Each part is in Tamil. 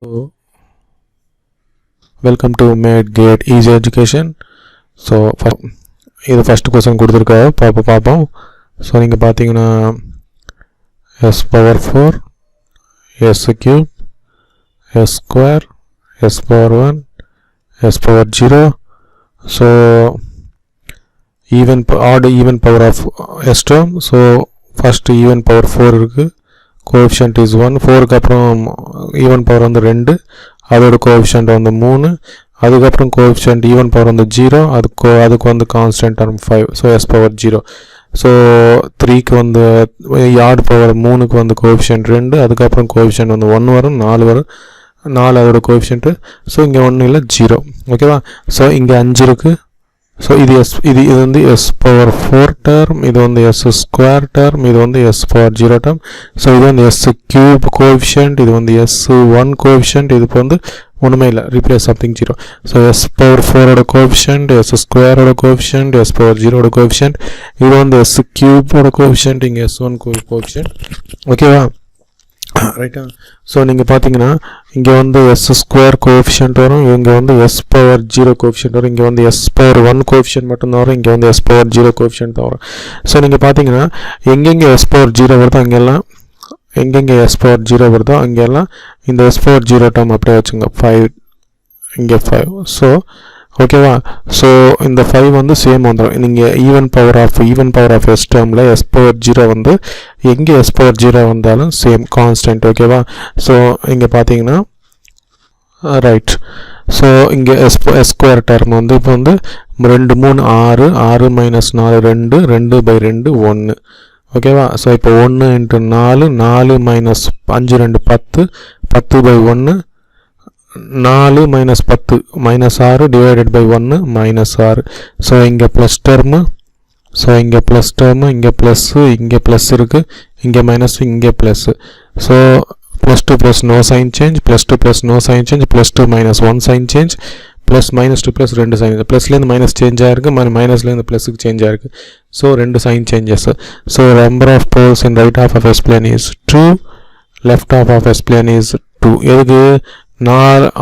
So, welcome to MedGate Easy Education. So, இது ஃபர்ஸ்ட் क्वेश्चन கொடுத்திருக்காங்க பாப்போம். ஸோ நீங்கள் பார்த்தீங்கன்னா s power 4 s cube s square s power 1 s power 0. So odd even power of s term. So first even power 4 இருக்கு, coefficient is 1. 4க்கு அப்புறம் even power வந்து 2, அதோட coefficient வந்து 3, அதுக்கப்புறம் coefficient even power வந்து 0, அதுக்கு வந்து constant term 5. so s power 0. so 3க்கு வந்து odd power 3க்கு வந்து coefficient 2, அதுக்கப்புறம் coefficient வந்து 1 வரும், 4 வரும், 4 அதோட coefficient. ஸோ இங்கே 1 இல்லை 0. ஓகேவா? ஸோ இங்கே 5 இருக்குது. ஸோ இது வந்து s power 4 term, இது வந்து s square term, இது வந்து s power 0 term. ஸோ இது வந்து s cube coefficient, இது வந்து s1 coefficient. இது வந்து ஒன்றுமே இல்லை, replace something 0. So s power 4 ஓட coefficient, s square ஓட coefficient, s power 0 ஓட coefficient, இது வந்து s cube ஓட coefficient, இங்கே s1 coefficient. ஓகேவா? ரைட்டா? ஸோ நீங்கள் பார்த்தீங்கன்னா இங்கே வந்து s ஸ்கொயர் கோஎஃபிஷியன்ட் வரும், இங்கே வந்து s பவர் 0 கோஎஃபிஷியன்ட் வரும், இங்கே வந்து s பவர் 1 கோஎஃபிஷியன்ட் மட்டும்தான் வரும், இங்கே வந்து s பவர் 0 கோஎஃபிஷியன்ட் தான் வரும். ஸோ நீங்கள் பார்த்தீங்கன்னா எங்கெங்கே s பவர் 0 வருதோ அங்கெல்லாம், எங்கெங்கே s பவர் 0 வருதோ அங்கெல்லாம் இந்த s பவர் 0 டேர்ம் அப்படியே வச்சுங்க. 5 இங்கே 5. ஸோ ஓகேவா? ஸோ இந்த 5 வந்து சேம் வந்துடும். நீங்கள் ஈவன் பவர் ஆஃப் s டேர்மில் s பவர் 0 வந்து எங்கே s பவர் 0 வந்தாலும் சேம் கான்ஸ்டன்ட். ஓகேவா? ஸோ இங்கே பார்த்தீங்கன்னா ரைட். ஸோ இங்கே s ஸ்கொயர் டேர்ம் வந்து இப்போ வந்து 2 3 6, 6 மைனஸ் 4 2, 2/2 1. ஓகேவா? ஸோ இப்போ 1 × 4, 4 minus 5 2 10, 10/1, 4 minus 10 minus 6 divided by 1 minus 6. So இங்கே ப்ளஸ் டேர்மு, ஸோ இங்கே ப்ளஸ் டேர்மு, இங்கே ப்ளஸ்ஸு, இங்கே ப்ளஸ் இருக்குது, இங்கே மைனஸ், இங்கே plus. So +2 + no sign change, +2 + no sign change, +2 - 1 sign change, plus -2 + 2 sign. ப்ளஸ்லேருந்து மைனஸ் சேஞ்ச் ஆகிருக்கு, மைனஸ்லேருந்து ப்ளஸுக்கு சேஞ்ச் ஆகிருக்கு. So 2 sign changes. So number of poles in right half of s plane is 2, left half of s plane is 2. எதுக்கு?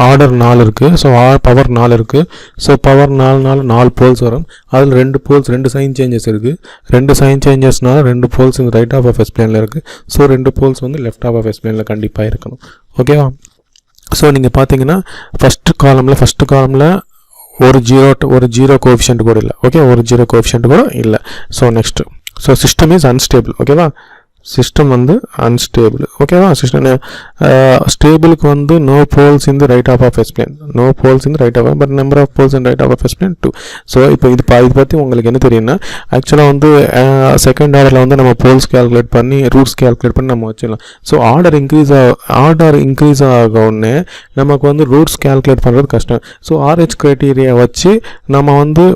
ஆர்டர் 4 இருக்குது. ஸோ பவர் 4 இருக்குது. ஸோ பவர் 4 போல்ஸ் வரும். அதில் 2 போல்ஸ் 2 சைன் சேஞ்சஸ் இருக்குது. 2 சைன் சேஞ்சஸ்னால 2 போல்ஸ் இந்த ரைட் half of s planeல இருக்குது. ஸோ 2 போல்ஸ் வந்து லெஃப்ட் half of s planeல கண்டிப்பாக இருக்கணும். ஓகேவா? ஸோ நீங்கள் பார்த்தீங்கன்னா ஃபஸ்ட்டு காலமில் ஒரு ஜீரோ கோஎஃபிஷியன்ட் கூட இல்லை. ஓகே, ஒரு ஜீரோ கோஎஃபிஷியன்ட் கூட இல்லை. So next, so system is unstable. ஓகேவா? சிஸ்டம் வந்து அன்ஸ்டேபிள். ஓகேவா? சிஸ்டம் ஸ்டேபிளுக்கு வந்து no poles in the right half of s plane, no poles in the right half, but number of poles in right half of s plane 2. So இப்போ இது பற்றி உங்களுக்கு என்ன தெரியும்னா, ஆக்சுவலாக வந்து செகண்ட் ஆர்டரில் வந்து நம்ம போல்ஸ் கேல்குலேட் பண்ணி ரூட்ஸ் கேல்குலேட் பண்ணி நம்ம வச்சிடலாம். ஸோ ஆர்டர் இன்க்ரீஸ் ஆக உடனே நமக்கு வந்து ரூட்ஸ் கேல்குலேட் பண்ணுறது கஷ்டம். ஸோ RH க்ரைட்டீரியா வச்சு நம்ம வந்து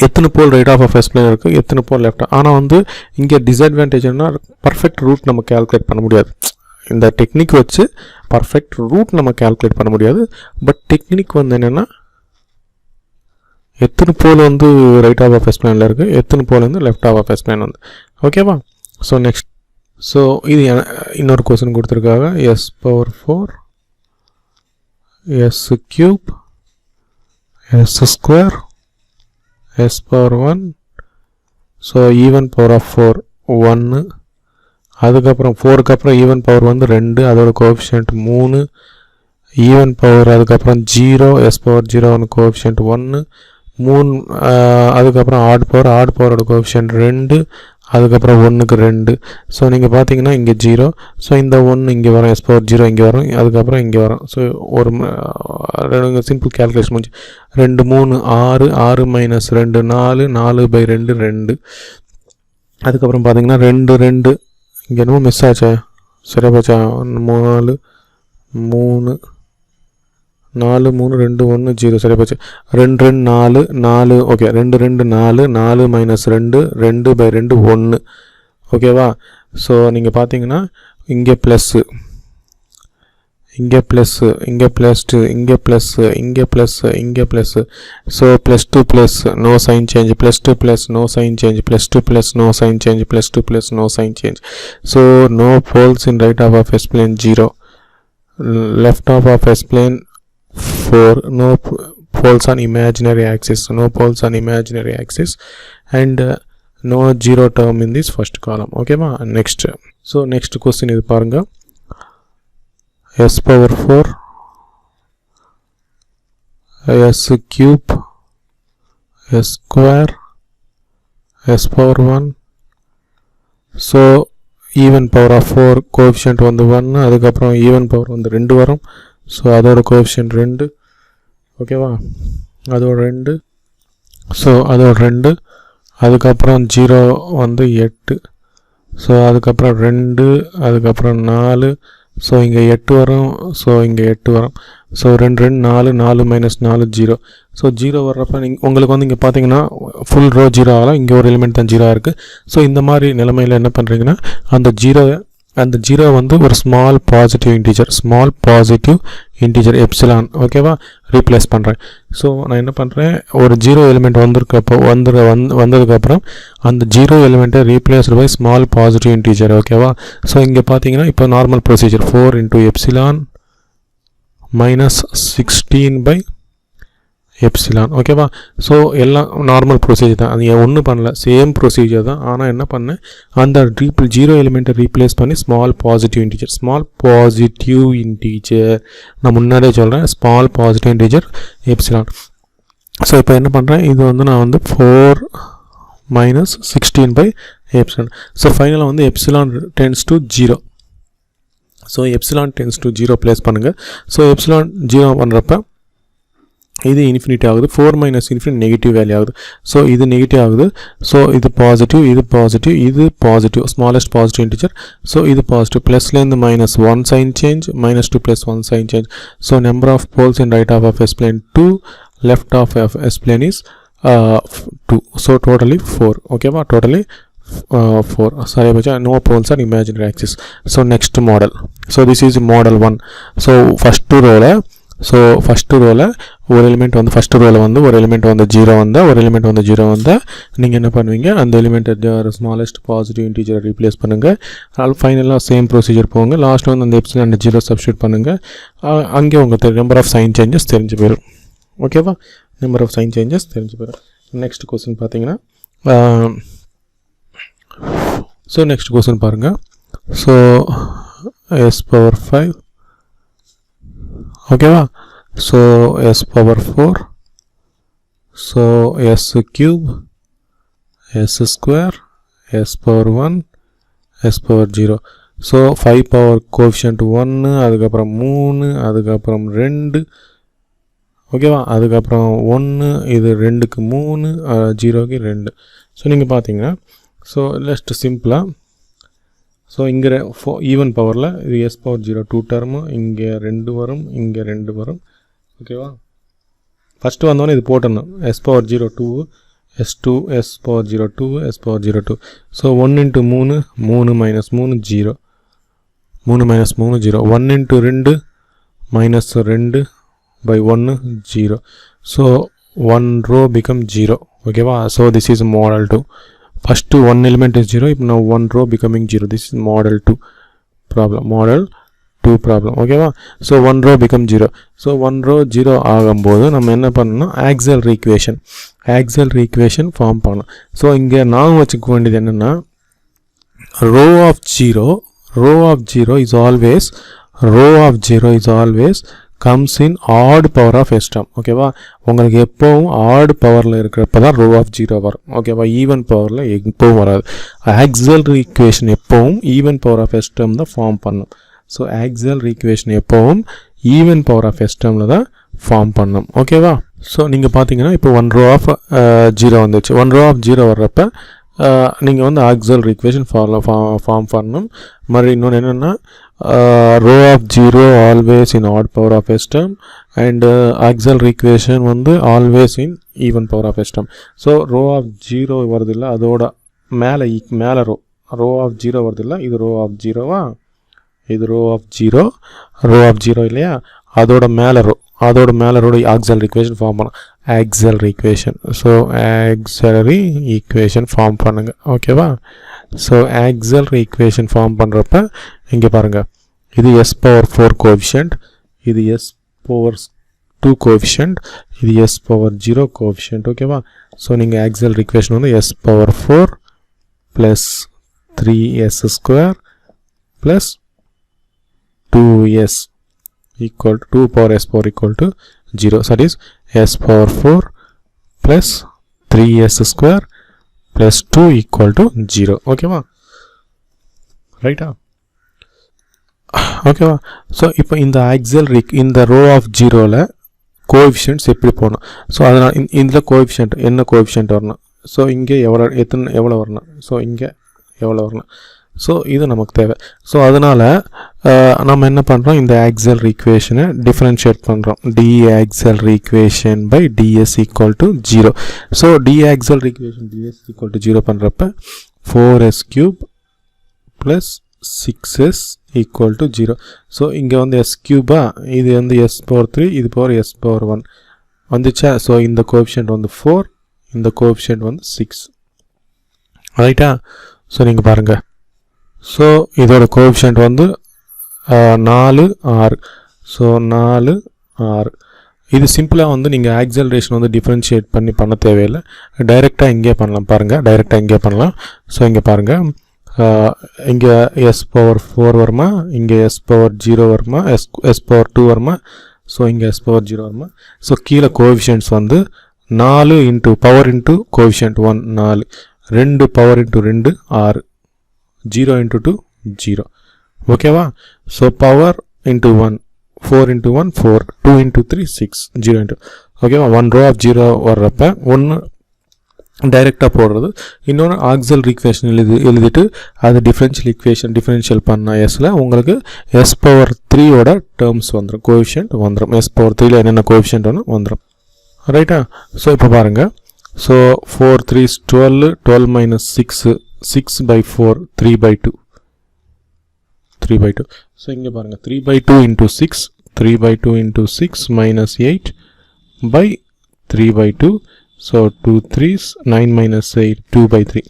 எத்தனை போல் right half of s plane இருக்குது, எத்தனை போல் லெஃப்ட். ஆனால் வந்து இங்கே டிஸ்அட்வான்டேஜ்னா பர்ஃபெக்ட் ரூட் நம்ம கேல்குலேட் பண்ண முடியாது. இந்த டெக்னிக் வச்சு பர்ஃபெக்ட் ரூட் நம்ம கேல்குலேட் பண்ண முடியாது. பட் டெக்னிக் வந்து என்னென்னா, எத்தனை போல் வந்து ரைட் half of s planeல இருக்குது, எத்தனை போல் வந்து left half of s plane வந்து. ஓகேவா? ஸோ நெக்ஸ்ட், ஸோ இது இன்னொரு கொஸ்டின் கொடுத்துருக்காங்க. s power 4 s cube s square s power 1. So even power of 4 1, அதுக்கப்புறம் 4க்கு அப்புறம் ஈவன் பவர் வந்து 2, அதோட கோஎஃபிஷியன்ட் 3, ஈவன் பவர் அதுக்கப்புறம் 0 s பவர் 0 ஒன்று கோஎஃபிஷியன்ட் 1, 3, அதுக்கப்புறம் ஆட் பவரோட கோஎஃபிஷியன்ட் 2, அதுக்கப்புறம் 1க்கு 2. ஸோ நீங்கள் பார்த்தீங்கன்னா இங்கே 0. ஸோ இந்த 1 இங்கே வரும், s பவர் 0 இங்கே வரும், அதுக்கப்புறம் இங்கே வரும். ஸோ ஒரு சிம்பிள் கேல்குலேஷன் முடிஞ்சு 2 3 6, 6 - 2 4, 4/2 2. அதுக்கப்புறம் பார்த்தீங்கன்னா 2 2 இங்கே என்னமோ மிஸ் ஆச்சா, சரியா போச்சா? 4 3 4 3 2 1 0, சரியா போச்சு. 2 2 4 4. ஓகே, 2 2 4, 4 - 2 2/2 1. ஓகேவா? ஸோ நீங்கள் பார்த்தீங்கன்னா இங்கே ப்ளஸ்ஸு, இங்கே ப்ளஸ்ஸு, இங்கே +2, இங்கே ப்ளஸ்ஸு, இங்கே ப்ளஸ்ஸு, இங்கே plus. So +2 + no sign change, +2 + no sign change, +2 + no sign change, +2 + no sign change. So no poles in right half of s plane 0. left half of S plane 4, no poles on imaginary axis, and no zero term in this first column. Okay ma? Next, so next question is paranga S power 4 S cube S square S power 1. So even power of 4 coefficient வந்து 1, அதுக்கப்புறம் even power வந்து 2 வரும். ஸோ அதோட கோஎஃபிஷியன்ட் 2. ஓகேவா, அதோட 2. ஸோ அதோட 2. அதுக்கப்புறம் 0 வந்து 8. ஸோ அதுக்கப்புறம் 2, அதுக்கப்புறம் 4. ஸோ இங்கே 8 வரும். ஸோ இங்கே 8 வரும். So 2 2 4, 4 minus 4 0. ஸோ 0 வர்றப்ப உங்களுக்கு வந்து இங்கே பார்த்தீங்கன்னா ஃபுல் ரோ 0 ஆகலாம். இங்கே ஒரு எலிமெண்ட் தான் 0 இருக்குது. ஸோ இந்த மாதிரி நிலைமையில் என்ன பண்ணுறீங்கன்னா அந்த 0 வந்து ஒரு ஸ்மால் பாசிட்டிவ் இன்டிஜர் எப்சிலான் ஓகேவா ரீப்ளேஸ் பண்ணுறேன். ஸோ நான் என்ன பண்ணுறேன், ஒரு 0 எலிமெண்ட் வந்ததுக்கப்புறம் அந்த 0 எலிமெண்ட்டை replaced by small positive integer. ஓகேவா, ஸோ இங்கே பார்த்தீங்கன்னா இப்போ normal procedure 4 into epsilon minus 16 by epsilon. ஓகேவா, ஸோ எல்லாம் நார்மல் ப்ரொசீஜர் தான், அது ஒன்றும் பண்ணல, சேம் ப்ரொசீஜர் தான். ஆனால் என்ன பண்ணேன், அந்த 0 எலிமெண்ட்டை ரீப்ளேஸ் பண்ணி ஸ்மால் பாசிட்டிவ் இன்டீஜர் நான் முன்னாடியே சொல்கிறேன், small positive integer epsilon. So இப்போ என்ன பண்ணுறேன், இது வந்து நான் வந்து 4 minus 16 by எப்சிலான். ஸோ ஃபைனலாக வந்து epsilon tends to 0. So epsilon tends to 0 place பண்ணுங்கள். ஸோ எப்சிலான் 0 பண்ணுறப்ப இது இன்ஃபினிட்டி ஆகுது. 4 மைனஸ் இன்ஃபினிட்டி நெகட்டிவ் வேல்யூ ஆகுது. ஸோ இது நெகட்டிவ் ஆகுது. ஸோ இது positive smallest positive integer. So இது பாசிட்டிவ், ப்ளஸ்லேருந்து minus 1 sign change, minus 2 + 1 sign change. So number of poles in right half of S plane 2, left half of S plane is 2. So totally 4. ஓகேவா, totally 4. Sorry bacha, no poles on imaginary axis. So next model. So this is model 1. So first ரோல ஒரு எலிமெண்ட் வந்து ஃபஸ்ட்டு ரோவில் வந்து ஒரு எலிமெண்ட் வந்து 0 வந்தால் நீங்கள் என்ன பண்ணுவீங்க, அந்த எலிமெண்ட்டை ஸ்மாலஸ்ட் பாசிட்டிவ் இன்டீஜரை ரீப்ளேஸ் பண்ணுங்கள். அது ஃபைனலாக சேம் ப்ரொசீஜர் போங்க. லாஸ்ட் வந்து அந்த எப்சிலான் 0 சப்ஸ்டியூட் பண்ணுங்கள். அங்கே உங்களுக்கு நம்பர் ஆஃப் சைன் சேஞ்சஸ் தெரிஞ்சு போயிடும். ஓகேவா, நம்பர் ஆஃப் சைன் சேஞ்சஸ் தெரிஞ்சு போயிடும். நெக்ஸ்ட் கொஸ்டின் பார்த்தீங்கன்னா, ஸோ நெக்ஸ்ட் கொஸ்டின் பாருங்கள். So S power 5. ஓகேவா, so S power 4, so S cube, S square, S power 1, S power 0. So 5 power coefficient 1, அதுக்கப்புறம் 3, அதுக்கப்புறம் 2. ஓகேவா, அதுக்கப்புறம் 1, இது 2க்கு 3, 0க்கு 2. ஸோ நீங்கள் பார்த்தீங்கன்னா, ஸோ ஜஸ்ட் சிம்பிளாக, ஸோ இங்கே ஈவன் பவரில் இது S power 0 2 டர்மு, இங்கே 2 வரும், இங்கே 2 வரும். ஓகேவா, ஃபஸ்ட்டு வந்தோடனே இது போட்டணும், S power 0 2, S2, S power 0 2, S power 0 2. So 1 into 3, 3 minus 3 0, 3 minus 3 0. 1 into 2 minus 2 by 1 0. So 1 row become 0. ஓகேவா, so this is model 2. First 1 element is 0, now 1 row becoming 0. This is model 2 problem. ஓகேவா, so 1 row become 0. So 1 row 0 ஆகும்போது நம்ம என்ன பண்ணணும், ஆக்சியலரி ஈக்குவேஷன் ஃபார்ம் பண்ணணும். ஸோ இங்கே நான் வச்சுக்க வேண்டியது என்னென்னா, row of 0 is always comes in odd power of S term. ஓகேவா, உங்களுக்கு எப்போவும் ஆட் பவரில் இருக்கிறப்ப தான் ரோ ஆஃப் 0 வரும். ஓகேவா, ஈவன் பவரில் எப்போவும் வராது. ஆக்சியலரி ஈக்குவேஷன் எப்போவும் even power of S term தான் ஃபார்ம் பண்ணும். ஸோ ஆக்சியலரி ஈக்குவேஷன் எப்போவும் ஈவன் பவர் ஆஃப் S termல தான் ஃபார்ம் பண்ணும். ஓகேவா, ஸோ நீங்கள் பார்த்தீங்கன்னா இப்போ 1 row of 0 வந்துச்சு. 1 row of 0 வர்றப்ப நீங்கள் வந்து ஆக்சியலரி ஈக்குவேஷன் ஃபார்ம் பண்ணணும். மறுபடியும் இன்னொன்று என்னென்னா, row of 0 always in odd power of S term and auxiliary equation வந்து always in even power of S term. So row of 0 வருதில்ல, அதோட மேலே row of 0 வருதில்ல, இது row of 0வா, இது row of 0 இல்லையா, அதோட மேலே row auxiliary equation ஃபார்ம் பண்ணலாம். auxiliary equation ஃபார்ம் பண்ணுங்க. ஓகேவா, ஸோ ஆக்சியலரி ஈக்குவேஷன் ஃபார்ம் பண்ணுறப்ப இங்கே பாருங்கள், இது s power 4 coefficient, இது s power 2 coefficient, இது s power 0 coefficient. ஓகேவா? ஸோ நீங்கள் ஆக்சிலரி ஈக்குவேஷன் வந்து s power 4 plus 3s square plus 2s equal to 2 power s power equal to 0. So that is s power 4 plus 3s square plus 2 equal to 0. ஓகேவா? ரைட்டா? ஓகேவா? ஸோ இப்போ இந்த ஆக்சிலரி இந்த ரோ ஆஃப் ஜீரோவில் கோஎஃபிஷியன்ட்ஸ் எப்படி போகணும்? ஸோ அதனால் இதில் கோஎஃபிஷியன்ட் என்ன கோஎஃபிஷியன்ட் வரணும்? ஸோ இங்கே எவ்வளோ வரணும்? ஸோ இங்கே எவ்வளோ வரணும்? ஸோ இது நமக்கு தேவை. ஸோ அதனால் நம்ம என்ன பண்ணுறோம், இந்த ஆக்சிலரி ஈக்குவேஷனை டிஃப்ரென்ஷியேட் பண்ணுறோம். D auxiliary equation by ds equal to 0. So d auxiliary equation ds equal to 0 பண்ணுறப்ப 4s cube plus 6s equal to 0. So இங்கே வந்து s cube, இது வந்து s power 3, இது power s power 1 வந்துச்சா? ஸோ இந்த கோஎஃபிஷியன்ட் வந்து 4, இந்த கோஎஃபிஷியன்ட் வந்து 6. ரைட்டா? ஸோ நீங்கள் பாருங்கள். ஸோ இதோட கோஎஃபிஷியன்ட் வந்து 4 6. ஸோ 4 6. இது சிம்பிளாக வந்து நீங்கள் ஆக்சலரேஷன் வந்து டிஃப்ரென்ஷியேட் பண்ண தேவையில்லை, டைரெக்டாக இங்கே பண்ணலாம். பாருங்கள், டைரெக்டாக இங்கே பண்ணலாம். ஸோ இங்கே பாருங்கள், இங்கே s பவர் 4 வருமா, இங்கே s பவர் 0 வருமா, s பவர் 2 வருமா, ஸோ இங்கே s பவர் 0 வருமா. ஸோ கீழே கோஎஃபிஷியன்ட்ஸ் வந்து 4 into power into coefficient 1 4, 2 power into 2 6, 0 into 2 0. ஓகேவா? So power into 1 4 into 1 4, 2 into 3 6, 0 into. ஓகேவா? 1 ரோ ஆஃப் 0 வர்றப்ப ஒன்று டைரெக்டாக போடுறது, இன்னொன்று ஆக்சிலரி ஈக்குவேஷன் எழுதிட்டு அது டிஃபரன்ஷியல் பண்ண எஸ்ல உங்களுக்கு s பவர் 3ஓட டேர்ம்ஸ் வந்துடும், கோஎஃபிஷியன்ட் வந்துடும். s பவர் 3ல என்னென்ன கோஎஃபிஷியன்ட் வந்துடும். ரைட்டா? ஸோ இப்போ பாருங்கள். So 4 3 12, 12 minus 6, 6 by 4 3 by 2, 3 by 2. So இங்கே பாருங்கள், 3 by 2 into 6, 3 by 2 into 6 minus 8 by 3 by 2. So 2 3s 9 minus 8 2 by 3.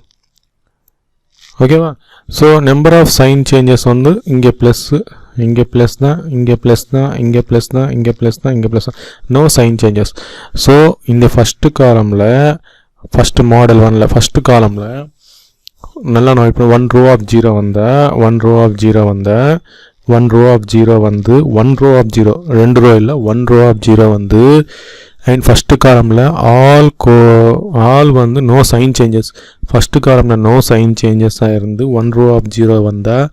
ஓகேவா? So number of sign changes வந்து இங்கே ப்ளஸ்ஸு, இங்கே ப்ளஸ் தான், இங்கே ப்ளஸ் தான், இங்கே ப்ளஸ் தான், இங்கே ப்ளஸ் தான், இங்கே ப்ளஸ் தான், நோ சைன் சேஞ்சஸ். ஸோ இந்த ஃபஸ்ட்டு காலமில், ஃபஸ்ட்டு மாடல் 1ல் ஃபஸ்ட்டு காலமில் நல்லா நான் இப்போ 1 ரோ ஆஃப் 0 வந்தால் 1 ரோ ஆஃப் 0 வந்தால் 1 ரோ ஆஃப் 0 வந்து 1 ரோ ஆஃப் 0 2 ரோ இல்லை 1 ரோ ஆஃப் 0 வந்து அண்ட் ஃபஸ்ட்டு காலமில் ஆல் வந்து நோ சைன் சேஞ்சஸ். ஃபஸ்ட்டு காலமில் நோ சைன் சேஞ்சஸாக இருந்து 1 ரோ ஆஃப் 0 வந்தால்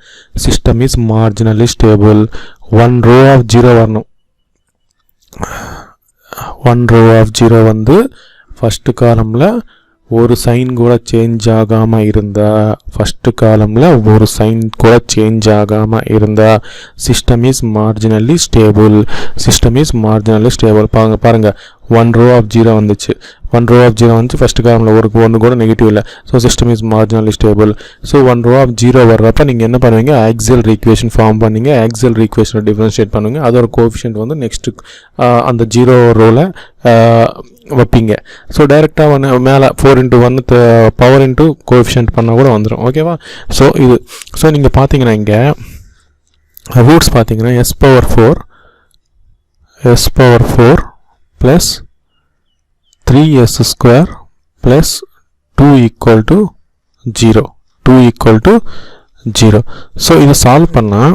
system is marginally stable. 1 row of 0 வரணும். 1 ரோ ஆஃப் 0 வந்து ஃபஸ்ட்டு காலமில் ஒரு சைன் கூட சேஞ்ச் ஆகாமல் இருந்தால், ஃபஸ்ட்டு காலமில் ஒரு சைன் கூட சேஞ்ச் ஆகாமல் இருந்தால் system is marginally stable. System is marginally stable. பாருங்கள் 1 ரோ ஆஃப் 0 வந்துச்சு, 1 ரோ ஆஃப் 0 வந்துச்சு ஃபஸ்ட்டு காலமில் ஒன்று கூட நெகட்டிவ் இல்லை. So system is marginally stable. So 1 row of 0 வர்றப்ப நீங்கள் என்ன பண்ணுவீங்க, ஆக்சிலரி ஈக்குவேஷன் ஃபார்ம் பண்ணீங்க, ஆக்சிலரி ஈக்குவேஷனை டிஃபரன்ஷியேட் பண்ணுவீங்க, அதோட கோஎஃபிஷியன்ட் வந்து நெக்ஸ்ட்டு அந்த 0 ரோவில் வைப்பீங்க. ஸோ டைரெக்டாக மேலே 4 இன்ட்டு 1 பவர் இன்ட்டு கோஎஃபிஷியன்ட் பண்ணால் கூட வந்துடும். ஓகேவா? ஸோ இது ஸோ நீங்கள் பார்த்தீங்கன்னா இங்கே ரூட்ஸ் பார்த்தீங்கன்னா s power 4 plus 3s square plus 2 equal to 0, 2 equal to 0. So இது சால்வ் பண்ணால்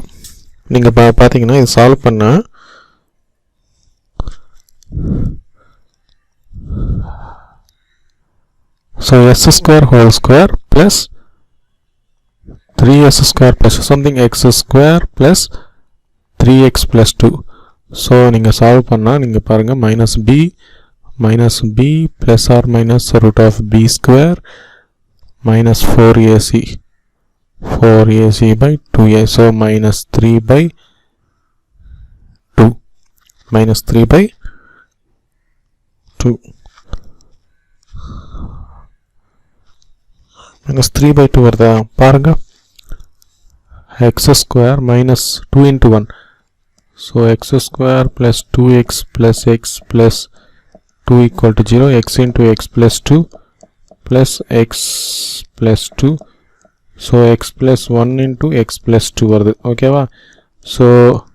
நீங்கள் பார்த்தீங்கன்னா இது சால்வ் பண்ணால் so s square whole square plus 3s square plus something x square plus 3x plus 2. so நீங்கள் சால்வ் பண்ணால் நீங்கள் பாருங்கள் minus b plus or minus root of b square minus 4ac by 2a. so minus 3 by 2 minus 3 by 2 minus 3 by 2 வருதா பாருங்க. x square minus 2 into 1, so x square plus 2x plus x plus 2 equal to 0, x into x plus 2 plus x plus 2, so x plus 1 into x plus 2 வருது. ஓகேவா? So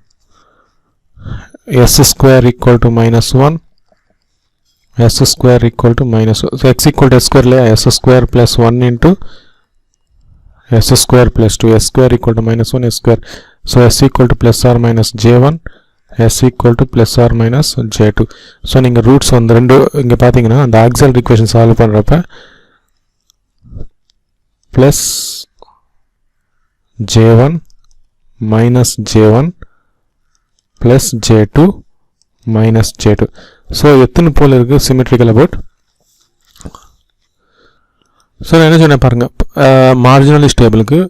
s square equal to minus 1, s square equal to minus 1. So x equal to s square, s square plus 1 into s square plus 2, s square equal to minus 1 s square. So s equal to plus or minus j1, s equal to plus or minus j2. So நீங்கள் ரூட்ஸ் வந்து ரெண்டு இங்கே பார்த்தீங்கன்னா அந்த ஆக்சிலரி ஈக்குவேஷன் சால்வ் பண்ணுறப்ப plus j1 minus j1 plus j2 minus j2. So எத்தனை போல் இருக்கு symmetrical about? So என்ன சொன்னேன் பாருங்க, marginally ஸ்டேபிளுக்கு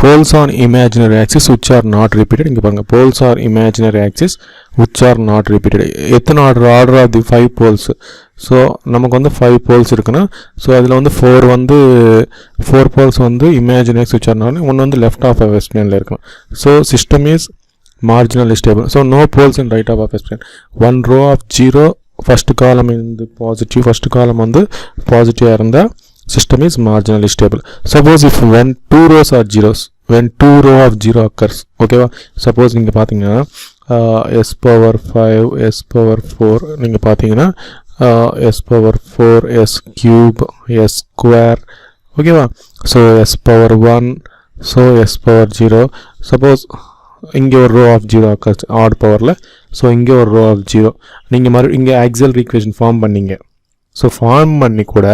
poles on imaginary axis which are not repeated. இங்க பாருங்க poles are imaginary axis which are not repeated. எத்தனை order of the 5 poles. So நமக்கு வந்து 5 poles இருக்குன்னா so அதில் வந்து 4 poles வந்து imaginary axis which are not, ஒன்று வந்து left half of S plane இருக்கணும். So system is marginally stable. So no poles in right half of S plane. One row of 0, first column in the positive, first column வந்து positive இருந்தா system is marginally stable. Suppose if when 2 rows are zeros, when 2 row of 0 occurs, okay va, suppose நீங்க பாத்தீங்கன்னா s power 5 s power 4 நீங்க பாத்தீங்கன்னா s power 4 s cube s square, okay va. So s power 1, so s power 0. Suppose இங்க ஒரு row of 0 occurs odd powerல, so இங்க ஒரு row of 0 நீங்க இங்க auxiliary equation ஃபார்ம் பண்ணீங்க. so ஃபார்ம் பண்ணி கூட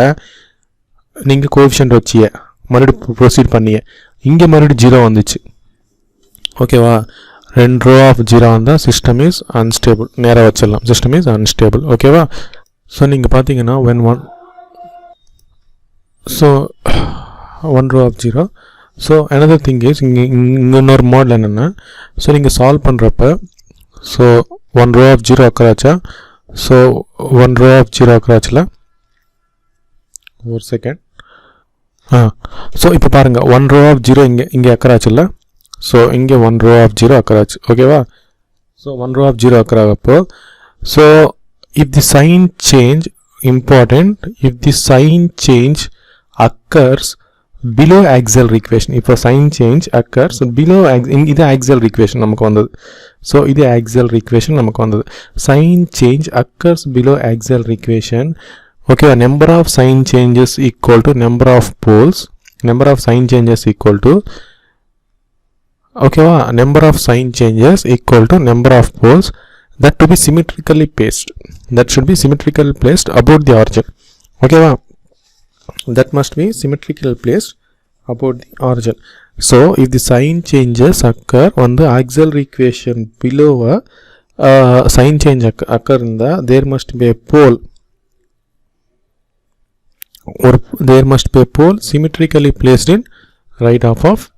நீங்க கோஎஃபிஷியன்ட் வச்சியே மறுபடியும் ப்ரொசீட் பண்ணியே இங்கே மறுபடியும் 0 வந்துச்சு, ஓகேவா. 2 ரோ ஆஃப் 0 வந்தால் சிஸ்டம் இஸ் அன்ஸ்டேபிள், நேராக வச்சிடலாம், சிஸ்டம் இஸ் அன்ஸ்டேபிள், ஓகேவா. ஸோ நீங்கள் பார்த்தீங்கன்னா one row of 0. So another thing is இங்கே இன்னொரு மாடல் என்னென்னா, ஸோ நீங்கள் சால்வ் பண்ணுறப்ப ஸோ 1 ரோ ஆஃப் 0 அக்கராச்சா, ஸோ 1 ரோ ஆஃப் 0 அக்கராச்சில் ஒரு செகண்ட். ஸோ இப்போ பாருங்கள் 1 ரோ ஆஃப் 0 இங்கே அக்கராச்சுல்ல, ஸோ இங்கே 1 ரோ ஆஃப் 0 அக்கராச்சு, ஓகேவா. ஸோ 1 ரோ ஆஃப் 0 அக்கராகப்போ so if the sign change important, if the sign change occurs below auxiliary equation, if a sign change occurs below இது auxiliary equation நமக்கு வந்தது. ஸோ இது auxiliary equation நமக்கு வந்தது. sign change occurs below auxiliary equation, okay. Number of sign changes equal to number of poles, number of sign changes equal to, okay, number of sign changes equal to number of poles that to be symmetrically placed, that should be symmetrically placed about the origin, okay, that must be symmetrically placed about the origin. So if the sign changes occur on the auxiliary equation below a sign change occur in the, there must be a pole, or there must be a pole symmetrically placed in right half of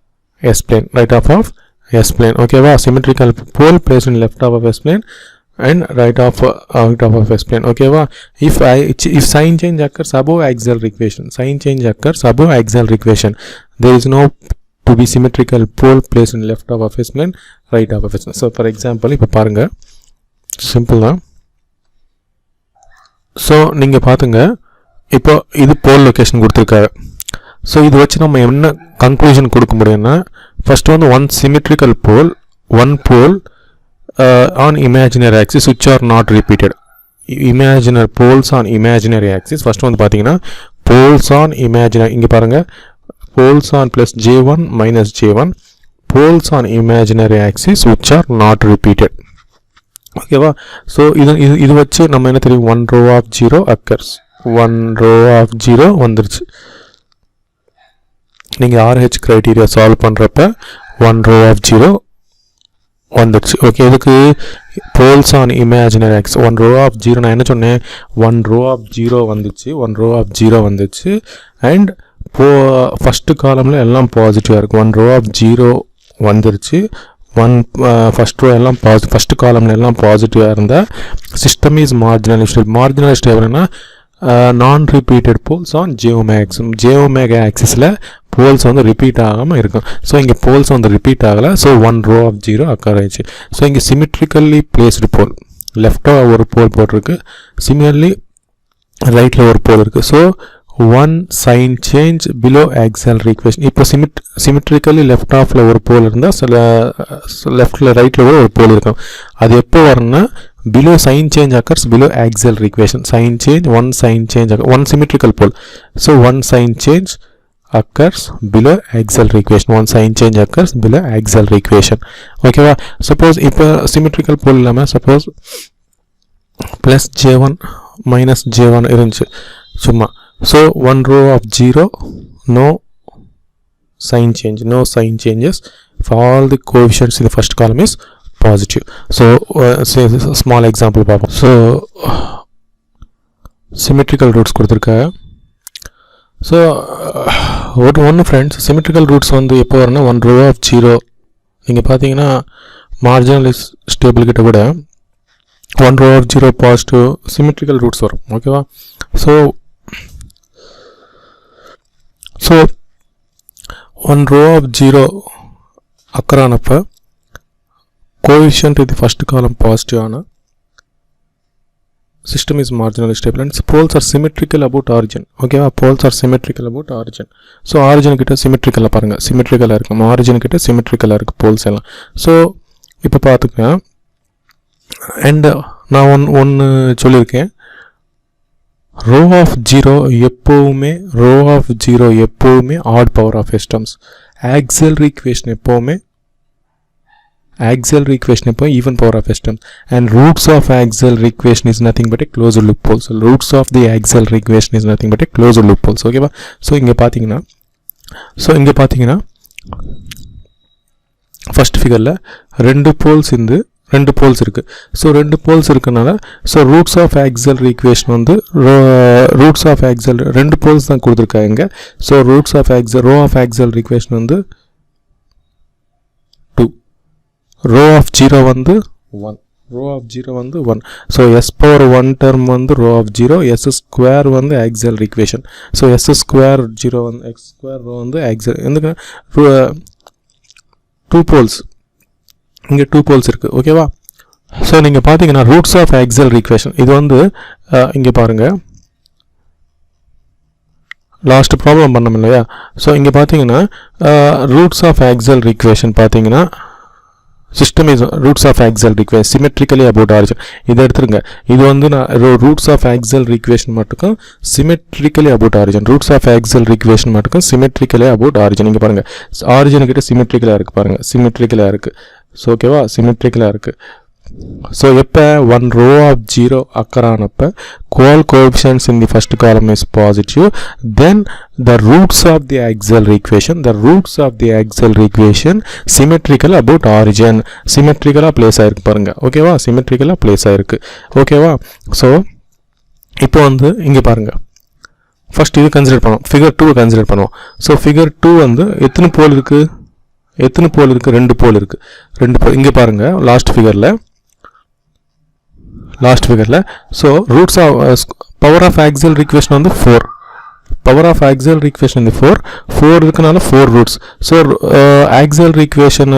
S plane, right half of S plane, okay va. Symmetrical pole placed in left half of S plane and right half of S plane, okay va. If sign change occurs above auxiliary equation, sign change occurs above auxiliary equation, there is no to be symmetrical pole placed in left half of S plane, right half of S plane. So for example இப்போ பாருங்க சிம்பிள் தான். ஸோ நீங்கள் பார்த்துங்க, இப்போ இது போல் லொக்கேஷன் கொடுத்துருக்காரு. ஸோ இது வச்சு நம்ம என்ன கன்க்ளூஷன் கொடுக்க முடியும்னா, ஃபர்ஸ்ட் வந்து one symmetrical pole, one pole on imaginary axis which are not repeated. Imaginary poles on imaginary axis. First வந்து பார்த்தீங்கன்னா poles on imaginary, இங்கே பாருங்க poles on plus j1 minus j1, poles on imaginary axis which are not repeated, ஓகேவா. ஸோ இது வச்சு நம்ம என்ன தெரியும், 1 row of 0 occurs, 1 row of 0 வந்துருச்சு. நீங்கள் RH criteria சால்வ் பண்ணுறப்ப 1 row of 0 வந்துடுச்சு, ஓகே. இதுக்கு poles on imaginary axis 1 row of 0, நான் என்ன சொன்னேன், 1 row of 0 வந்துச்சு, 1 row of 0 வந்துச்சு. அண்ட் ஃபஸ்ட்டு காலமில் எல்லாம் பாசிட்டிவாக இருக்குது, 1 row of 0 வந்துருச்சு, ஃபஸ்ட் ரோ எல்லாம் ஃபஸ்ட்டு காலமில் எல்லாம் பாசிட்டிவாக இருந்தால் system is marginally stable. Marginally ஸ்டேபிள்னா நான் ரிப்பீட்டட் போல்ஸ் ஆன் ஜேஓமேகா ஆக்சிஸில் போல்ஸ் வந்து ரிப்பீட் ஆகாமல் இருக்கும். ஸோ இங்கே போல்ஸ் வந்து ரிப்பீட் ஆகலை, ஸோ 1 row of 0 அக்கர் ஆயிடுச்சு. ஸோ இங்கே சிமெட்ரிக்கல்லி பிளேஸ்டு போல், லெஃப்டாக ஒரு போல் போட்டிருக்கு, சிமிலர்லி ரைட்டில் ஒரு போல் இருக்குது. So one sign change below auxiliary equation. இப்போ symmetrically left halfல ஒரு pole இருந்தா leftல rightல ஒரு pole இருக்கும். அது எப்போ வரும்னா below sign change occurs below auxiliary equation. Sign change, one sign change, one symmetrical pole. So one sign change occurs below auxiliary equation. One sign change occurs below auxiliary equation. Okay வா? Suppose இப்போ symmetrical pole இல்லாம suppose plus j1 minus j1 இருந்துச்சு சும்மா. So one row of 0, no sign change, no sign changes. For all the coefficients in the first column is positive. So say a small example பாப்போம். So symmetrical roots கொடுத்திருக்காங்க. So one friends, symmetrical roots வந்து எப்போ வரும்னா one row of 0. நீங்க பாத்தீங்கன்னா marginal is stable கிட்ட கூட one row of 0 positive symmetrical roots வரும். ஓகேவா? So one row of 0 occur ஆனப்ப coefficient in the first column positive ஆன system is marginally stable and poles are symmetrical about origin. ஓகேவா? poles are symmetrical about origin. So origin கிட்ட symmetrical பாருங்க, symmetrical இருக்கும். origin கிட்ட symmetrical இருக்கு poles எல்லாம். So இப்போ பாத்துக்கங்க. and நான் ஒன்னு சொல்லியிருக்கேன், row of 0 எப்பவுமே odd power of s terms. auxiliary equation எப்பவுமே even power of s terms. And roots of auxiliary equation is nothing but a closed loop pole. So roots of the auxiliary equation is nothing but a closed loop pole. Okay ba? So இங்க பாத்தீங்கன்னா first figureல ரெண்டு poles இருக்கு. So ரெண்டு poles இருக்கனால so roots of auxiliary equation வந்து roots of auxiliary ரெண்டு poles தான் கொடுத்திருக்காங்க. So roots of row of auxiliary equation வந்து 2, row of 0 வந்து 1. So s power 1 term வந்து row of 0, s square வந்து auxiliary equation. So s square 0 வந்து x square row வந்து auxiliary. எதுக்கு 2 poles இங்க 2 poles இருக்கு. ஓகேவா? சோ நீங்க பாத்தீங்கன்னா roots of auxiliary equation இது வந்து இங்க பாருங்க லாஸ்ட் ப்ராப்ளம் பண்ணோம் இல்லையா? சோ இங்க பாத்தீங்கன்னா roots of auxiliary equation பாத்தீங்கன்னா system is roots of auxiliary equation symmetrically about origin. இத எடுத்துருங்க. இது வந்து roots of auxiliary equation மட்டும் symmetrically about origin. roots of auxiliary equation மட்டும் symmetrically about origin. இங்க பாருங்க origin கிட்ட symmetrically இருக்கு பாருங்க, symmetrically இருக்கு. So ஓகேவா? symmetrically இருக்கு. So எப்ப one row of 0 occur ஆனப்ப all coefficients in the first column is positive, then the roots of the auxiliary equation symmetrical about origin. symmetrical place ஆயிருக்கு பாருங்க. ஓகேவா? symmetrical place ஆயிருக்கு. ஓகேவா? So இப்போ வந்து இங்க பாருங்க, first இது கன்சிடர் பண்ணுவோம், figure 2 கன்சிடர் பண்ணுவோம். So figure 2 வந்து எத்தனை போல் இருக்கு? 2 போல் இருக்கு. இங்க பாருங்க last ஃபிகர்ல so roots of power of auxiliary equation வந்து 4. power of auxiliary equation வந்து 4 இருக்கனால 4 roots. so auxiliary equation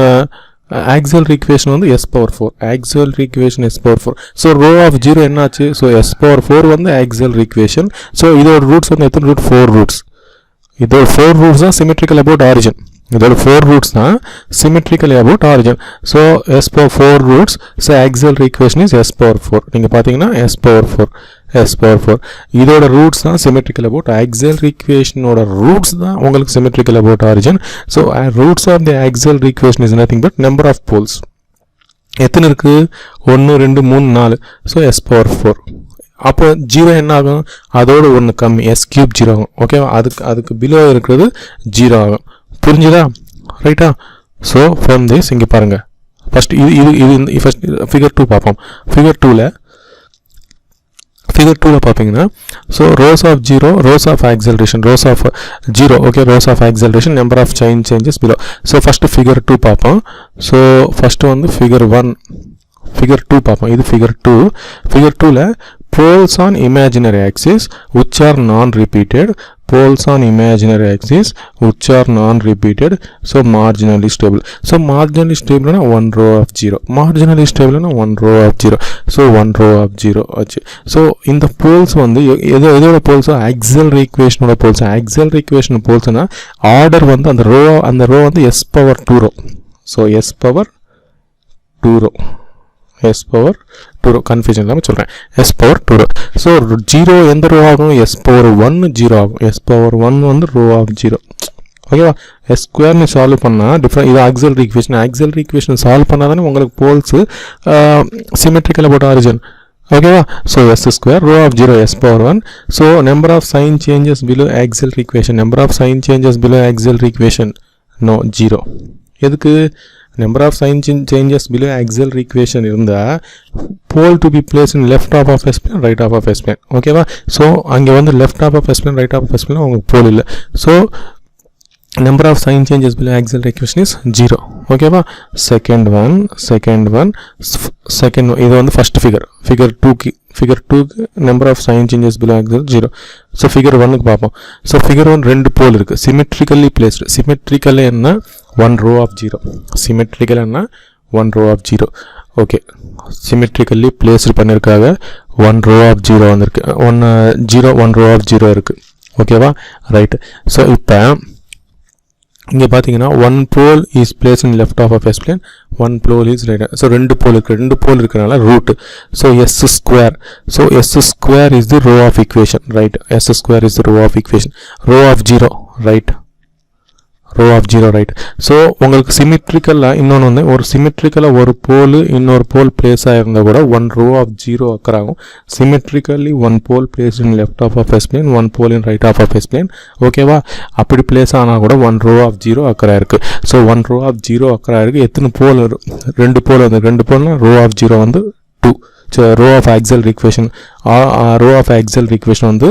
வந்து s power 4. auxiliary equation s power 4. so row of 0 என்னாச்சு? so s power 4 வந்து auxiliary equation. so இதோட roots வந்து எத்தனை root? 4 roots. இதோட 4 roots தான் symmetrical about origin. இதோட 4 roots தான் symmetrically about origin. so s power 4 roots. so auxiliary equation is s power 4. நீங்க பாத்தீங்கன்னா s power 4. இதோட roots தான் symmetrical about auxiliary equation. ஓட roots தான் உங்களுக்கு symmetrical about origin. so roots of the auxiliary equation is nothing but number of poles. எத்தனை இருக்கு? 1 2 3 4. so s power 4. அப்போ 0 என்ன ஆகும்? அதோட 1 கம்மி, s cube 0 ஆகும். ஓகேவா? அதுக்கு below இருக்கிறது 0 ஆகும். புரிஞ்சுதா? ரைட்டா? so from this இங்க பாருங்க, first இது first figure 2 பாப்போம். figure 2ல பாப்பீங்கன்னா so rows of 0, rows of acceleration, rows of 0. okay, rows of acceleration, number of chain changes below. so first figure 2 பாப்போம். so first வந்து figure 1, figure 2 பாப்போம். இது figure 2ல poles on imaginary axis which are non-repeated, poles on imaginary axis which are non-repeated, so marginally stable. So marginally stable na one row of 0, marginally stable na one row of 0, so one row of 0 ஆச்சு. so இந்த poles வந்து எதோட poles, auxiliary equation ஓட poles. auxiliary equation poles na order வந்து அந்த row வந்து s power 2 row, so s power 2 row, s power 2 row, confusion இல்லாம சொல்றேன், s power 2 row. so 0 எந்த row ஆகும், s power 1 0 ஆகும், s power 1 வந்து row of 0. ஓகேவா, s ஸ்கொயர் நீ சால்வ் பண்ணா டிஃபரண்ட், இது auxiliary equation. Auxiliary equation solve பண்ணாதானே உங்களுக்கு போல்ஸ் சிமெட்ரிக்கலா போட்ட ஆரிஜின். ஓகேவா, so s square row of 0 s power 1. so number of sign changes below auxiliary equation, number of sign changes below auxiliary equation no 0. எதுக்கு, number of sign changes below auxiliary equation இருந்தா pole to be placed in left half of s plane, right half of s plane. ஓகேவா, so அங்க வந்து left half of s plane, right half of s plane உங்களுக்கு pole இல்ல, so number of sign changes below auxiliary equation is 0. ஓகேவா, second one இது வந்து first figure 2 க்கு number of sign changes below auxiliary 0. so figure 1 க்கு பாப்போம். so figure 1 ரெண்டு pole இருக்கு, symmetrically placed. symmetrically என்ன one row of 0, symmetrical என்ன one row of 0. okay, symmetrically placed பண்ணிருக்காங்க, one row of 0 வந்திருக்கு, one row of 0 இருக்கு. ஓகேவா, ரைட். so இப்போ இங்க பாத்தீங்கன்னா one pole is placed in left half of s plane, one pole is right. so ரெண்டு pole இருக்கனால root, so s square is the row of equation, right? s square is the row of equation, row of 0, right? row of 0, right? so உங்களுக்கு சிமெட்ரிக்கலா இன்னொன்னு வந்து ஒரு சிமெட்ரிக்கலா ஒரு போல் இன்னொரு போல் பிளேஸ் ஆயிருந்தா கூட one row of 0 occur ஆகும். Symmetrically one pole placed in left half of s plane, one pole in right half of s plane. ஓகேவா, அப்படி பிளேஸ் ஆனா கூட one row of 0 occur ஆயிருக்கு. so one row of 0 occur ஆயிருக்கு. எத்தனை போல், ரெண்டு போல் வந்து, ரெண்டு போல்னா row of 0 வந்து 2. so row of auxiliary equation வந்து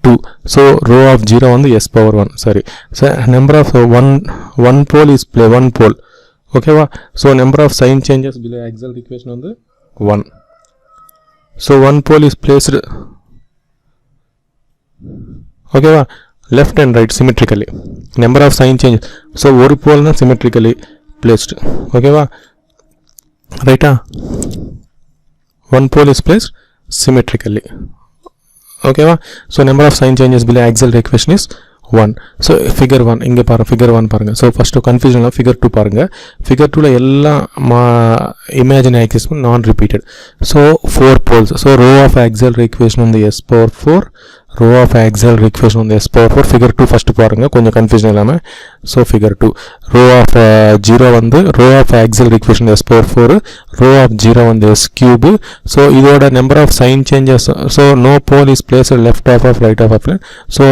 2. so row of 0 வந்து s power 1. sorry, so number of one pole is one pole. ஓகேவா, so number of sign changes below auxiliary equation வந்து 1. so one pole is placed, ஓகேவா, left and right symmetrically. number of sign changes, so ஒரு pole na symmetrically placed. ஓகேவா, ரைட்டா, one pole is placed symmetrically. ஓகேவா, so number of sign changes below auxiliary equation is 1. so figure 1 இங்க பாருங்க, figure 1 பாருங்க. so first confusion figure 2 பாருங்க. figure 2ல எல்லா imaginary axis non repeated, so 4 poles. so row of auxiliary equation on the s power 4, row of auxiliary equation on the s power 4. figure 2 first பாருங்க, கொஞ்சம் confusion இல்லாம. so figure 2 row of 0 வந்து row of auxiliary equation s power 4, row of 0 வந்து s cube. so இதோட number of sign changes, so no pole is placed left half of right half of plane. so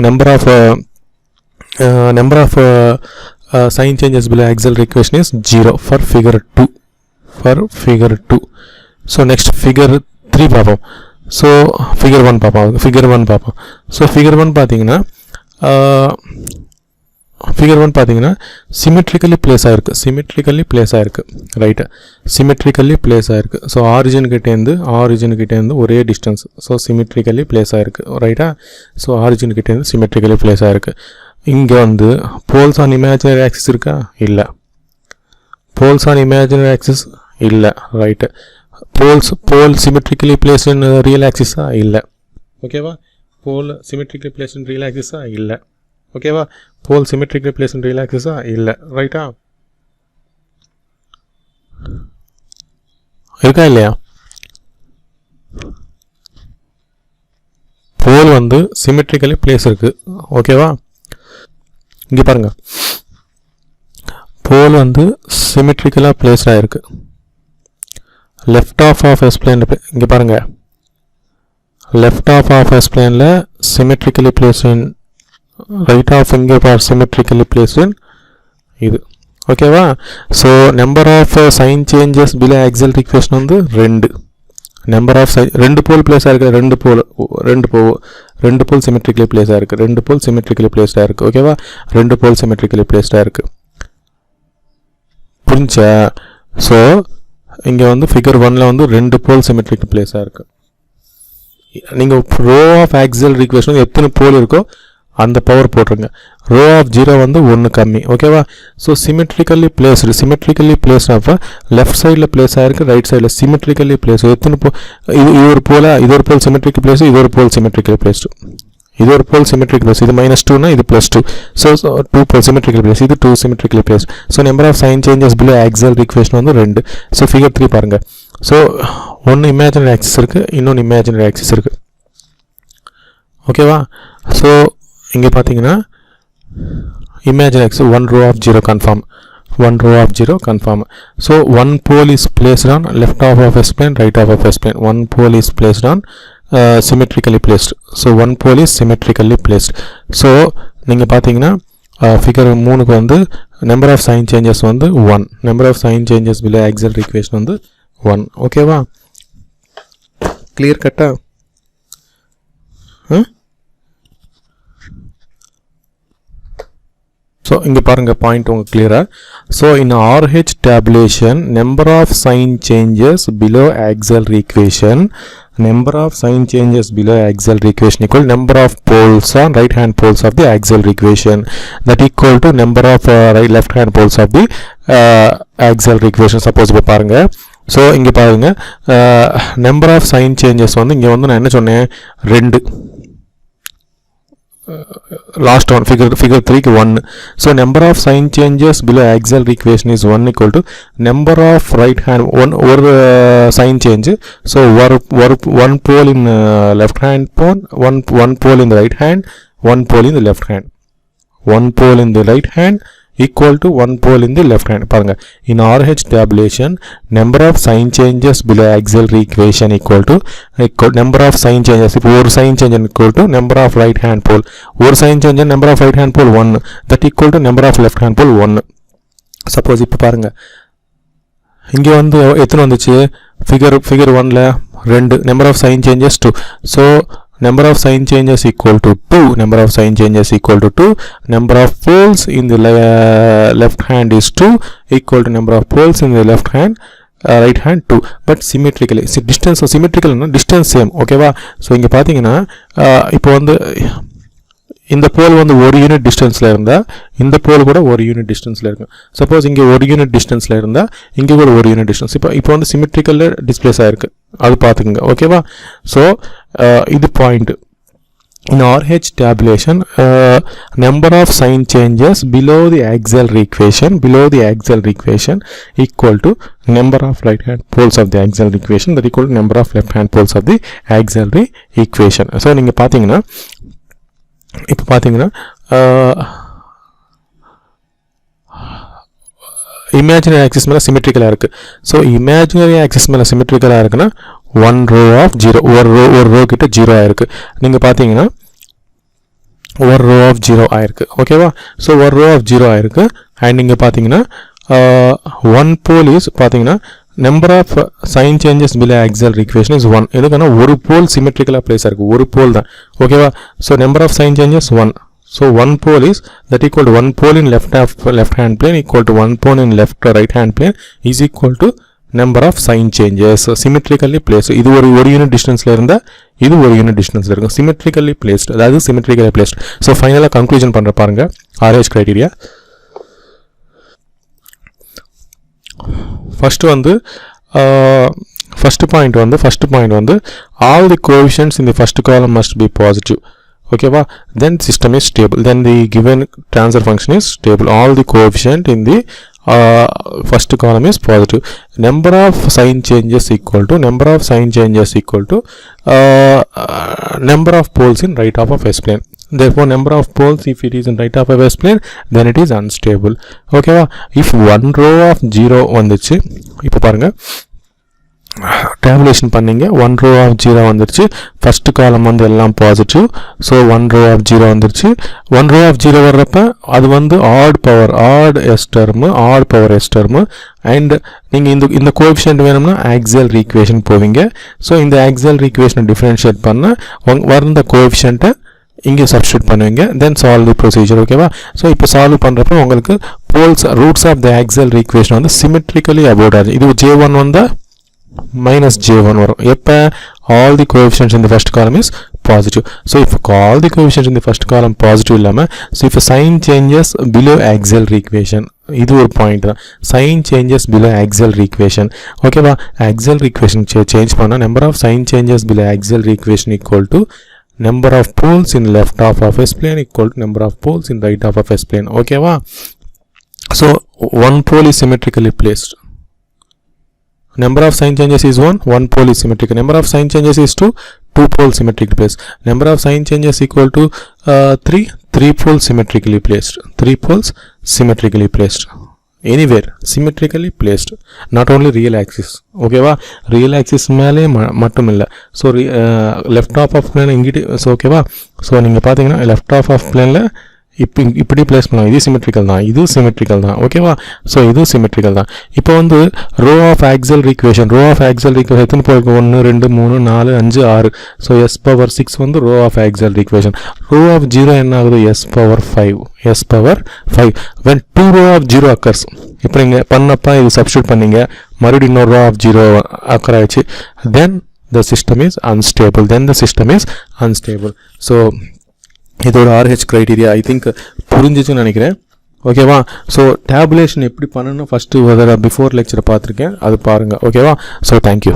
number of sign changes below auxiliary equation is 0 for figure 2. so next figure 3 பாப்போம். so figure 1 பாப்போம். so figure 1 பாத்தீங்கன்னா symmetrically place ஆயிருக்கு, right? symmetrically place ஆயிருக்கு. so origin கிட்ட இருந்து ஒரே distance, so symmetrically place ஆயிருக்கு, ரைட்டா? so origin கிட்ட இருந்து symmetrically place ஆயிருக்கு. இங்க வந்து poles on imaginary axis இருக்கா? இல்ல. poles on imaginary axis இல்ல, right? pole symmetrically placed in real axis இல்ல. ஓகேவா, pole symmetrically placed in real axis இல்ல. ஓகேவா, pole symmetrically placed in real axis இல்ல, ரைட்டா? இருக்கா இல்லையா? pole வந்து symmetrically place இருக்கு. ஓகேவா, இங்க பாருங்க, pole வந்து symmetrically placed ஆயிருக்கு. left half of s plane, இங்க பாருங்க, left half of s plane ல symmetrically placed in, right half இங்க பார் symmetrically placed in இது. ஓகேவா, so number of sign changes below auxiliary equation வந்து 2. number of ரெண்டு போல் பிளேஸ் ஆயிருக்கு, ரெண்டு போல் symmetrically place ஆயிருக்கு, ரெண்டு போல் symmetrically placed ஆயிருக்கு. ஓகேவா, ரெண்டு போல் symmetrically placed ஆயிருக்கு. புரிஞ்சா? so இங்க வந்து figure 1ல வந்து ரெண்டு போல் symmetrically place ஆயிருக்கு. நீங்கள் ரோ ஆஃப் ஆக்சியல் ஈக்குவேஷன் எத்தனை போல் இருக்கோ அந்த பவர் போட்டுருங்க. ரோ ஆஃப் 0 வந்து 1 கம்மி. ஓகேவா? ஸோ சிமெட்ரிக்கலி பிளேஸ்டு அப்போ லெஃப்ட் சைடில் பிளேஸ் ஆகிருக்கு, ரைட் சைடில் சிமெட்ரிக்கலி பிளேஸ். எத்தனை இது ஒரு போல், இது ஒரு போல் சிமெட்ரிக்கல் பிளேஸ், இது ஒரு போல் சிமெட்ரிக்கல் பிளேஸ்டு, இது ஒரு போல் சிமெட்ரிக்கல் பிளேஸ், இது -2 இது +2. ஸோ 2 போல் சிமெட்ரிக்கல் பிளேஸ், இது 2 symmetrical place. So number of sign changes below axial equation வந்து 2. ஸோ ஃபிகர் 3 பாருங்கள். ஸோ ஒன்று இமேஜினரி ஆக்சிஸ் இருக்குது, இன்னொன்று இமேஜினரி ஆக்சிஸ் இருக்குது. ஓகேவா? ஸோ இங்கே பார்த்தீங்கன்னா imaginary axis 1 row of 0 confirm, 1 row of 0 confirm. So 1 pole is placed on left half of S plane, right half of S plane. 1 pole is placed on symmetrically placed. So 1 pole is symmetrically placed. So நீங்கள் பார்த்தீங்கன்னா ஃபிகர் 3க்கு வந்து நம்பர் ஆஃப் சைன் சேஞ்சஸ் வந்து 1, number of sign changes below axial equation வந்து 1. ஓகேவா? கிளியர் கட்டா? ஸோ இங்கே பாருங்கள் பாயிண்ட் உங்களுக்கு கிளியராக. So in RH tabulation number of sign changes below axial equation, number of sign changes below axial equation equal number of poles on right hand poles of the axial equation, that equal to number of left hand poles of the axial equation. Suppose இப்போ பாருங்கள். ஸோ இங்கே பாருங்கள் நம்பர் ஆஃப் சைன் சேஞ்சஸ் வந்து இங்கே வந்து நான் என்ன சொன்னேன் 2, last one figure 3க்கு 1. So number of sign changes below axial equation is 1 equal to number of right hand or sign change. So one pole in left hand pole, one pole in the right hand, one pole in the left hand, one pole in the right hand equal to one pole in the left hand. பாருங்க, in RH tabulation number of sign changes below axial equation equal to number of sign changes. இப்போ ஒரு sign change equal to number of right hand pole, ஒரு sign change number of right hand pole 1, that equal to number of left hand pole 1. Suppose இப்போ பாருங்க இங்கே வந்து எத்தனை வந்துச்சு figure 1ல 2, number of sign changes 2. so number of sign changes equal to 2, number of sign changes equal to 2, number of poles in the left hand is 2 equal to number of poles in the left hand right hand 2, but symmetrically distance symmetrical distance same. ஓகேவா? ஸோ இங்கே பார்த்தீங்கன்னா இப்போ வந்து இந்த போல் வந்து ஒரு யூனிட் டிஸ்டன்ஸில் இருந்தால் இந்த போல் கூட ஒரு யூனிட் டிஸ்டன்ஸில் இருக்கும். சப்போஸ் இங்கே ஒரு யூனிட் டிஸ்டன்ஸில் இருந்தால் இங்கே கூட ஒரு யூனிட் டிஸ்டன்ஸ். இப்போ வந்து சிமெட்ரிக்கலில் டிஸ்பிளேஸ் ஆகிருக்கு, அது பார்த்துக்குங்க. ஓகேவா? ஸோ இது point. In RH tabulation number of sign changes below the axial equation equal to number of right hand poles of the axial equation, that equal to number of left hand poles of the auxiliary equation. So நீங்கள் பார்த்தீங்கன்னா இப்போ பார்த்தீங்கன்னா இமேஜினரி ஆக்சிஸ் மேலே சிமெட்ரிக்கலாக இருக்குது. ஸோ இமேஜினரி ஆக்சிஸ் மேலே சிமெட்ரிக்கலாக இருக்குன்னா 1 row of 0, ஒரு ரோ கிட்ட 0 ஆயிருக்கு. நீங்கள் பார்த்தீங்கன்னா 1 row of 0 ஆயிருக்கு. ஓகேவா? ஸோ 1 row of 0 ஆயிருக்கு. அண்ட் நீங்கள் பார்த்தீங்கன்னா 1 pole is பார்த்தீங்கன்னா number of sign changes below axial equation is 1. எதுக்குன்னா ஒரு போல் சிமெட்ரிக்கலாக பிளேஸ் ஆயிருக்கு, ஒரு போல் தான். ஓகேவா? So number of sign changes 1. So 1 pole is that equal to 1 pole in left hand plane equal to 1 pole in right hand plane is equal to number of sign changes symmetrically placed. இது ஒரு யூனிட் டிஸ்டன்ஸ்ல இருந்தா இது ஒரு யூனிட் டிஸ்டன்ஸ்ல இருக்கும், symmetrically placed, அதாவது symmetrically placed. ஸோ ஃபைனலாக கன்க்ளூஷன் பண்ணுற பாருங்க RH criteria. ஃபர்ஸ்ட் பாயிண்ட் வந்து all the coefficients in the first column must be positive. ஓகேவா? then system is stable, then the given transfer function is stable. all the coefficient in the first column is positive. number of sign changes equal to number of poles in right half of S plane. therefore number of poles if it is in right half of S plane then it is unstable. ஓகேவா? if 1 row of 0 வந்துச்சு, இப்போ பாருங்க டேபுலேஷன் பண்ணீங்க, 1 row of 0 வந்துருச்சு, ஃபர்ஸ்ட் காலம் வந்து எல்லாம் பாசிட்டிவ். ஸோ 1 row of 0 வந்துருச்சு. 1 row of 0 வர்றப்ப அது வந்து odd power s term and நீங்கள் இந்த கோஎஃபிஷியன்ட் வேணும்னா ஆக்சியல் ஈக்குவேஷன் போவீங்க. ஸோ இந்த ஆக்சியல் ஈக்குவேஷனை டிஃப்ரென்ஷியேட் பண்ண வந்த கோஎஃபிஷியன்ட்டை இங்கே சப்ஸ்டியூட் பண்ணுவீங்க, தென் சால்வ் தி ப்ரொசீஜர். ஓகேவா? ஸோ இப்போ சால்வ் பண்ணுறப்ப உங்களுக்கு roots of the axial equation வந்து சிமெட்ரிக்கலி அபவுட் ஆகுது. இது J1 வந்தால் minus j1 வரும். எப்போ all the coefficients in the first column is positive. So if all the coefficients in the first column positive இல்லாமல், so if sign changes below auxiliary equation, இது ஒரு பாயிண்ட் தான். sign changes below auxiliary equation, ஓகேவா? auxiliary equation சேஞ்ச் பண்ணால் number of sign changes below auxiliary equation equal to number of poles in left half of S plane equal to number of poles in right half of S plane, ஓகேவா? So one pole is symmetrically placed. Number of sign changes is 1, one pole is symmetrical. Number of sign changes is 2, two poles symmetrically placed. Number of sign changes equal to 3, three poles symmetrically placed. Three poles symmetrically placed. Anywhere symmetrically placed. Not only real axis. Okay va? Real axis மேலே மட்டும் இல்லை. So left half of plane இங்கிட்டு. So okay va? So நீங்கள் பார்த்தீங்கன்னா left half of planeல இப்படி பிளேஸ் பண்ணலாம். இது சிமெட்ரிக்கல் தான், இது சிமெட்ரிக்கல் தான், ஓகேவா? ஸோ இது சிமெட்ரிக்கல் தான். இப்போ வந்து row of axial equation, row of axial equation எத்தனை போயிருக்கு? 1 2 3 4 5 6. ஸோ s பவர் 6 வந்து row of axial equation. Row of 0 என்ன ஆகுது? s power 5, s power 5. when 2 row of 0 occurs, இப்போ நீங்கள் பண்ணப்பா இது சப்ஸ்டியூட் பண்ணீங்க, மறுபடியும் இன்னொரு ரோ ஆஃப் 0 அக்கர் ஆயிடுச்சு. தென் the system is unstable. Then the system is unstable. So இதோட RH criteria ஐ திங்க் புரிஞ்சிச்சுன்னு நினைக்கிறேன், ஓகேவா? ஸோ டேபுலேஷன் எப்படி பண்ணணும் ஃபஸ்ட்டு பிஃபோர் லெக்சரை பார்த்துருக்கேன், அது பாருங்கள், ஓகேவா? So thank you.